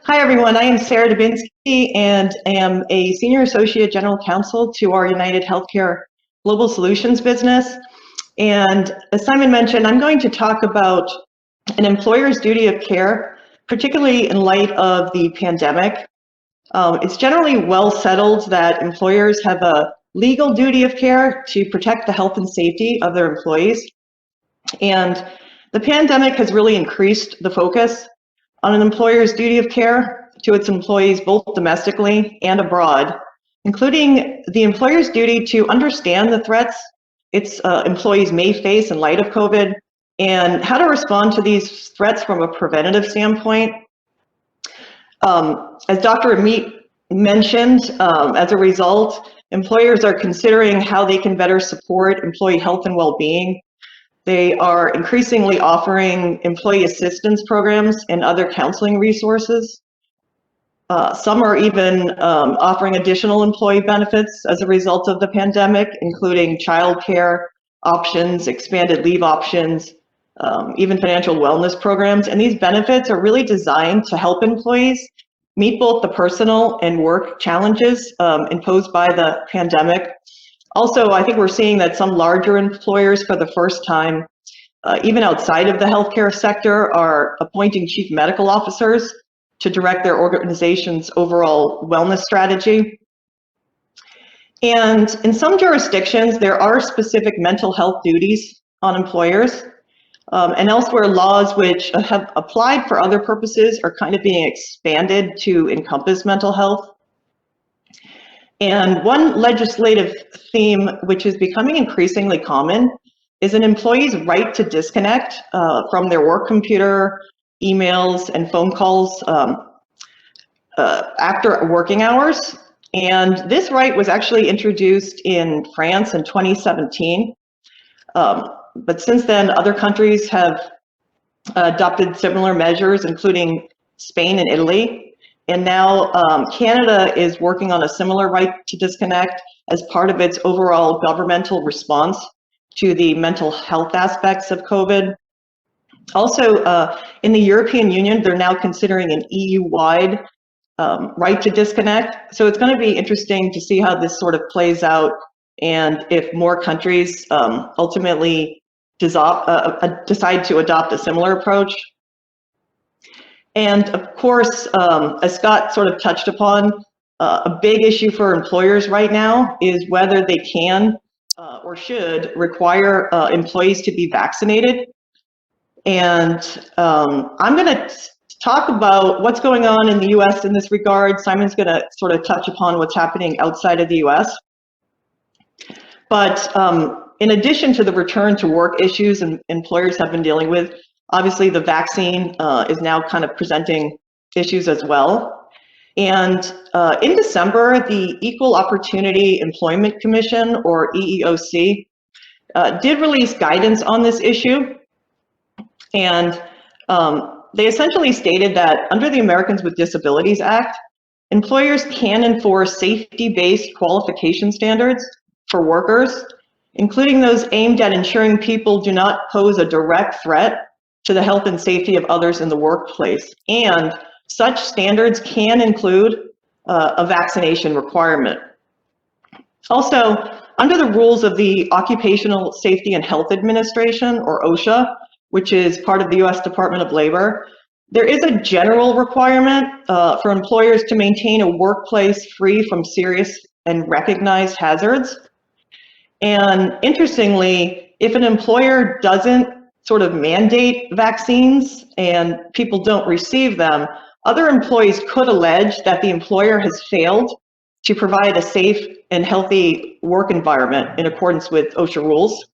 Hi, everyone. I am Sarah Dubinsky and am a Senior Associate General Counsel to our UnitedHealthcare Global Solutions business. And as Simon mentioned, I'm going to talk about an employer's duty of care, particularly in light of the pandemic. It's generally well settled that employers have a legal duty of care to protect the health and safety of their employees. And the pandemic has really increased the focus on an employer's duty of care to its employees both domestically and abroad, including the employer's duty to understand the threats its employees may face in light of COVID and how to respond to these threats from a preventative standpoint. As Dr. Amit mentioned, as a result, employers are considering how they can better support employee health and well-being. They are increasingly offering employee assistance programs and other counseling resources. Some are even offering additional employee benefits as a result of the pandemic, including childcare options, expanded leave options, even financial wellness programs. And these benefits are really designed to help employees meet both the personal and work challenges imposed by the pandemic. Also, I think we're seeing that some larger employers for the first time, even outside of the healthcare sector, are appointing chief medical officers to direct their organization's overall wellness strategy. And in some jurisdictions, there are specific mental health duties on employers. And elsewhere, laws which have applied for other purposes are kind of being expanded to encompass mental health. And one legislative theme which is becoming increasingly common is an employee's right to disconnect from their work computer, emails, and phone calls after working hours. And this right was actually introduced in France in 2017. But since then, other countries have adopted similar measures, including Spain and Italy. And now Canada is working on a similar right to disconnect as part of its overall governmental response to the mental health aspects of COVID. Also, in the European Union, they're now considering an EU-wide right to disconnect. So it's going to be interesting to see how this sort of plays out and if more countries ultimately decide to adopt a similar approach. And of course, as Scott sort of touched upon, a big issue for employers right now is whether they can or should require employees to be vaccinated. And I'm going to talk about what's going on in the US in this regard. Simon's going to sort of touch upon what's happening outside of the US. But in addition to the return to work issues and employers have been dealing with, obviously the vaccine is now kind of presenting issues as well. And in December, the Equal Opportunity Employment Commission, or EEOC, did release guidance on this issue. And they essentially stated that under the Americans with Disabilities Act, employers can enforce safety-based qualification standards for workers, including those aimed at ensuring people do not pose a direct threat to the health and safety of others in the workplace. And such standards can include a vaccination requirement. Also, under the rules of the Occupational Safety and Health Administration, or OSHA, which is part of the US Department of Labor, there is a general requirement for employers to maintain a workplace free from serious and recognized hazards. And interestingly, if an employer doesn't sort of mandate vaccines and people don't receive them, other employees could allege that the employer has failed to provide a safe and healthy work environment in accordance with OSHA rules.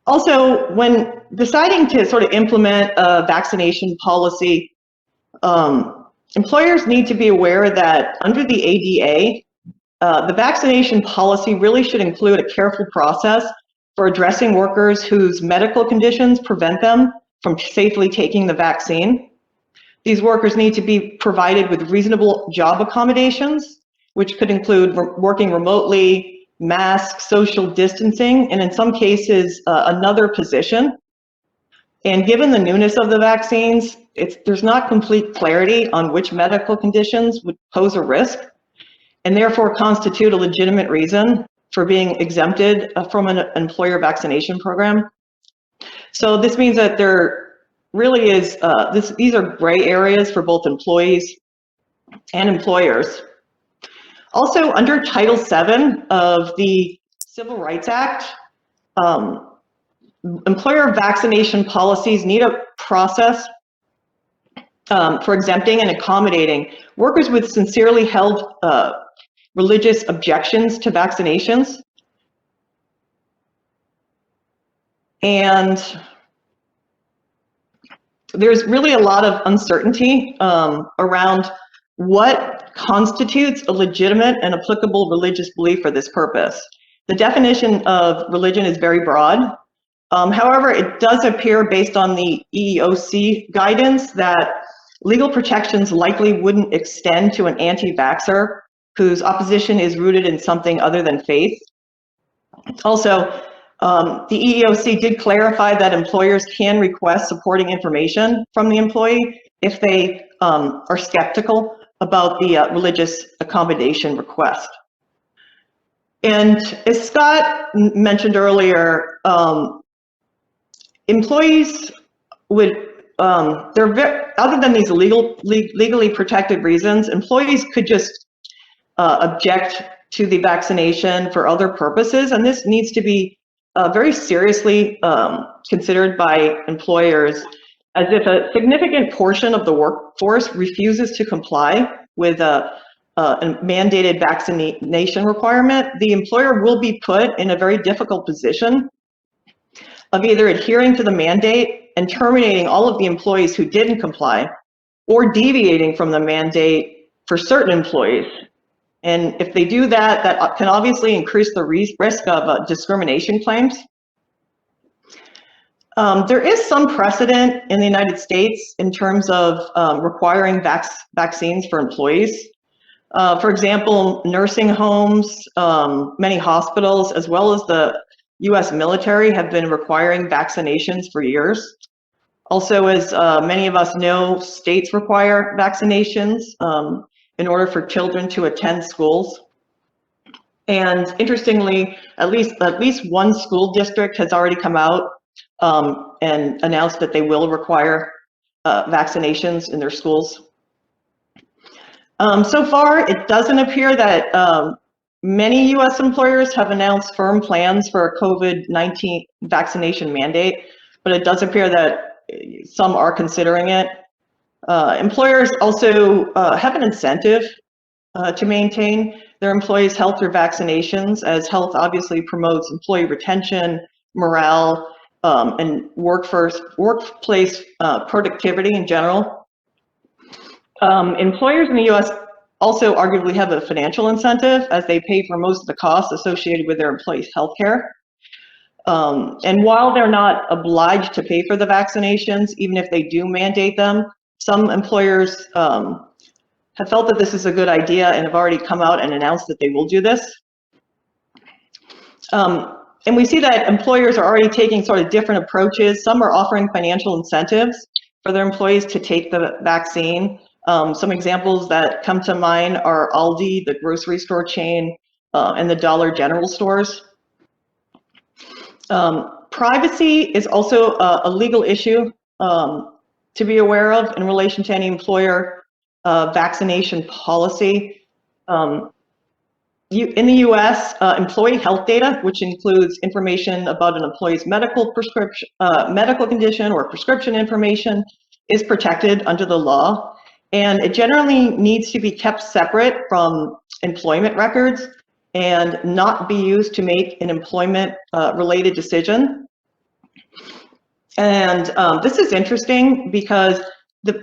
Also, when deciding to sort of implement a vaccination policy, employers need to be aware that under the ADA, the vaccination policy really should include a careful process for addressing workers whose medical conditions prevent them from safely taking the vaccine. These workers need to be provided with reasonable job accommodations, which could include working remotely, masks, social distancing, and in some cases, another position. And given the newness of the vaccines, there's not complete clarity on which medical conditions would pose a risk and therefore constitute a legitimate reason for being exempted from an employer vaccination program. So this means that there really is, these are gray areas for both employees and employers. Also, under Title VII of the Civil Rights Act, employer vaccination policies need a process for exempting and accommodating workers with sincerely held religious objections to vaccinations. And there's really a lot of uncertainty around what constitutes a legitimate and applicable religious belief for this purpose. The definition of religion is very broad. However, it does appear based on the EEOC guidance that legal protections likely wouldn't extend to an anti-vaxxer whose opposition is rooted in something other than faith. Also, the EEOC did clarify that employers can request supporting information from the employee if they are skeptical about the religious accommodation request. And as Scott mentioned earlier, employees would, other than these legally protected reasons, employees could just object to the vaccination for other purposes, and this needs to be very seriously considered by employers, as if a significant portion of the workforce refuses to comply with a mandated vaccination requirement, the employer will be put in a very difficult position of either adhering to the mandate and terminating all of the employees who didn't comply, or deviating from the mandate for certain employees. And if they do that, that can obviously increase the risk of discrimination claims. There is some precedent in the United States in terms of requiring vaccines for employees. For example, nursing homes, many hospitals, as well as the US military have been requiring vaccinations for years. Also, as many of us know, states require vaccinations in order for children to attend schools. And interestingly, at least one school district has already come out and announced that they will require vaccinations in their schools. So far, it doesn't appear that many US employers have announced firm plans for a COVID-19 vaccination mandate, but it does appear that some are considering it. Employers also have an incentive to maintain their employees' health through vaccinations, as health obviously promotes employee retention, morale, and workplace productivity in general. Employers in the US also arguably have a financial incentive, as they pay for most of the costs associated with their employees' health care. And while they're not obliged to pay for the vaccinations, even if they do mandate them, some employers have felt that this is a good idea and have already come out and announced that they will do this. And we see that employers are already taking sort of different approaches. Some are offering financial incentives for their employees to take the vaccine. Some examples that come to mind are Aldi, the grocery store chain, and the Dollar General stores. Privacy is also a legal issue to be aware of in relation to any employer vaccination policy. In the US, employee health data, which includes information about an employee's medical condition or prescription information, is protected under the law, and it generally needs to be kept separate from employment records and not be used to make an employment related decision. And this is interesting because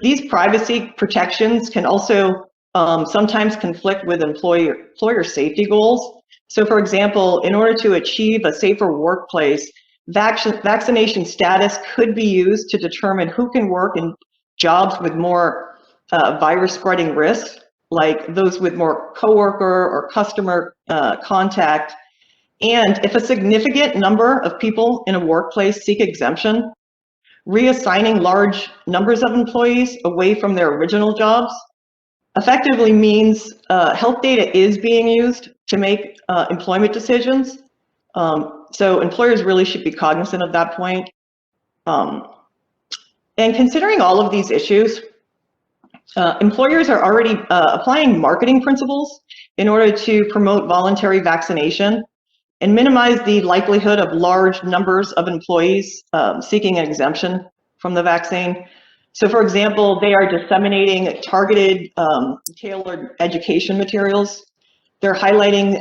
these privacy protections can also sometimes conflict with employer safety goals. So for example, in order to achieve a safer workplace, vaccination status could be used to determine who can work in jobs with more virus spreading risks, like those with more coworker or customer contact. And if a significant number of people in a workplace seek exemption, reassigning large numbers of employees away from their original jobs effectively means health data is being used to make employment decisions. So employers really should be cognizant of that point. And considering all of these issues, employers are already applying marketing principles in order to promote voluntary vaccination and minimize the likelihood of large numbers of employees seeking an exemption from the vaccine. So for example, they are disseminating targeted, tailored education materials. They're highlighting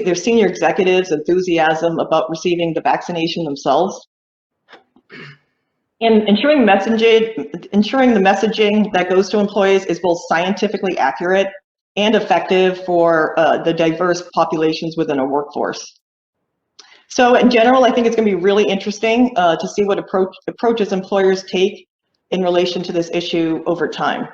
their senior executives' enthusiasm about receiving the vaccination themselves. And ensuring the messaging that goes to employees is both scientifically accurate and effective for the diverse populations within a workforce. So in general, I think it's going to be really interesting to see what approaches employers take in relation to this issue over time.